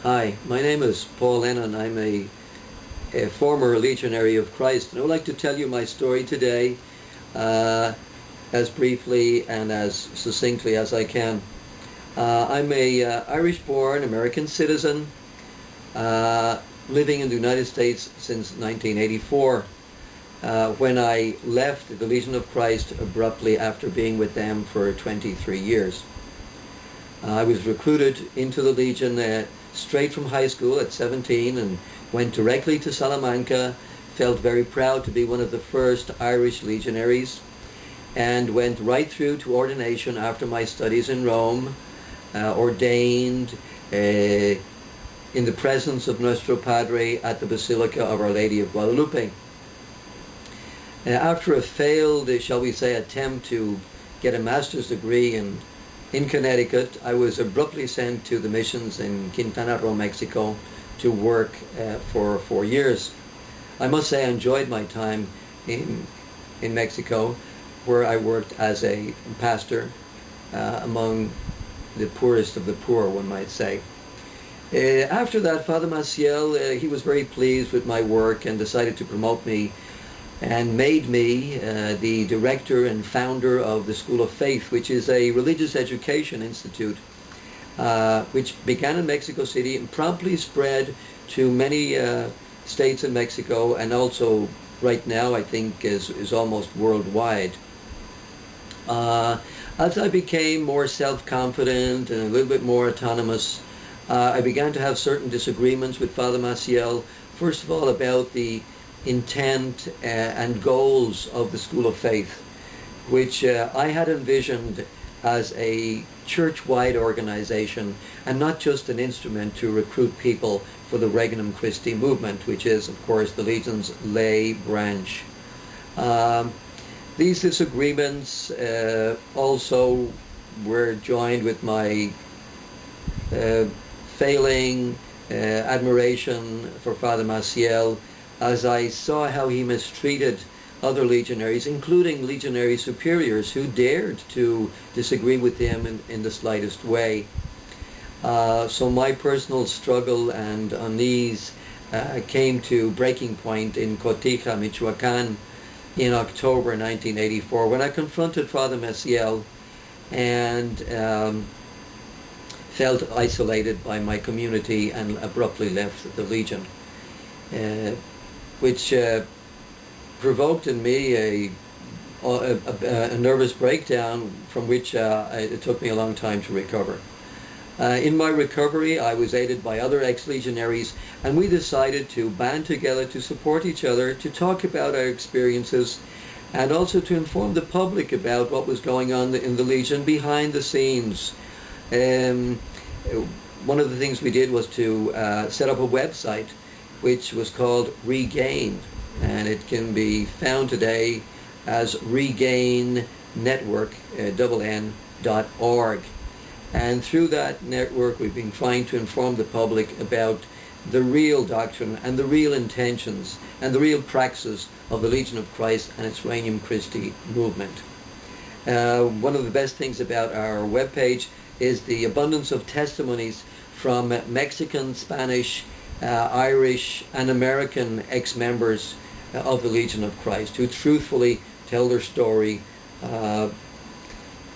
Hi, my name is Paul Lennon. I'm a former Legionary of Christ, and I would like to tell you my story today as briefly and as succinctly as I can. I'm a Irish-born American citizen living in the United States since 1984 when I left the Legion of Christ abruptly after being with them for 23 years. I was recruited into the Legion straight from high school at 17 and went directly to Salamanca, felt very proud to be one of the first Irish legionaries, and went right through to ordination after my studies in Rome, ordained in the presence of Nuestro Padre at the Basilica of Our Lady of Guadalupe. After a failed, shall we say, attempt to get a master's degree in Connecticut, I was abruptly sent to the missions in Quintana Roo, Mexico, to work for 4 years. I must say I enjoyed my time in Mexico, where I worked as a pastor among the poorest of the poor, one might say. After that, Father Maciel, he was very pleased with my work and decided to promote me and made me the director and founder of the School of Faith, which is a religious education institute which began in Mexico City and promptly spread to many states in Mexico, and also right now I think is almost worldwide. As I became more self-confident and a little bit more autonomous, I began to have certain disagreements with Father Maciel, first of all about the intent and goals of the School of Faith, which I had envisioned as a church-wide organization and not just an instrument to recruit people for the Regnum Christi movement, which is, of course, the Legion's lay branch. These disagreements also were joined with my failing admiration for Father Maciel, as I saw how he mistreated other legionaries, including legionary superiors who dared to disagree with him in the slightest way. So my personal struggle and unease came to breaking point in Cotija, Michoacan, in October 1984, when I confronted Father Maciel and felt isolated by my community and abruptly left the Legion, which provoked in me a nervous breakdown from which it took me a long time to recover. In my recovery, I was aided by other ex-legionaries, and we decided to band together to support each other, to talk about our experiences, and also to inform the public about what was going on in the Legion behind the scenes. One of the things we did was to set up a website which was called Regain, and it can be found today as regainnetwork.org. And through that network, we've been trying to inform the public about the real doctrine and the real intentions and the real praxis of the Legion of Christ and its Regnum Christi movement. One of the best things about our webpage is the abundance of testimonies from Mexican, Spanish, Irish, and American ex-members of the Legion of Christ who truthfully tell their story,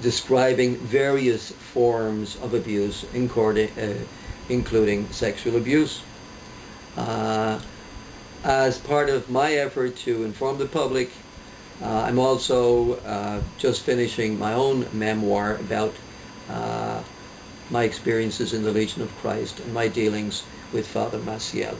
describing various forms of abuse, including sexual abuse. As part of my effort to inform the public, I'm also just finishing my own memoir about my experiences in the Legion of Christ and my dealings with Father Maciel.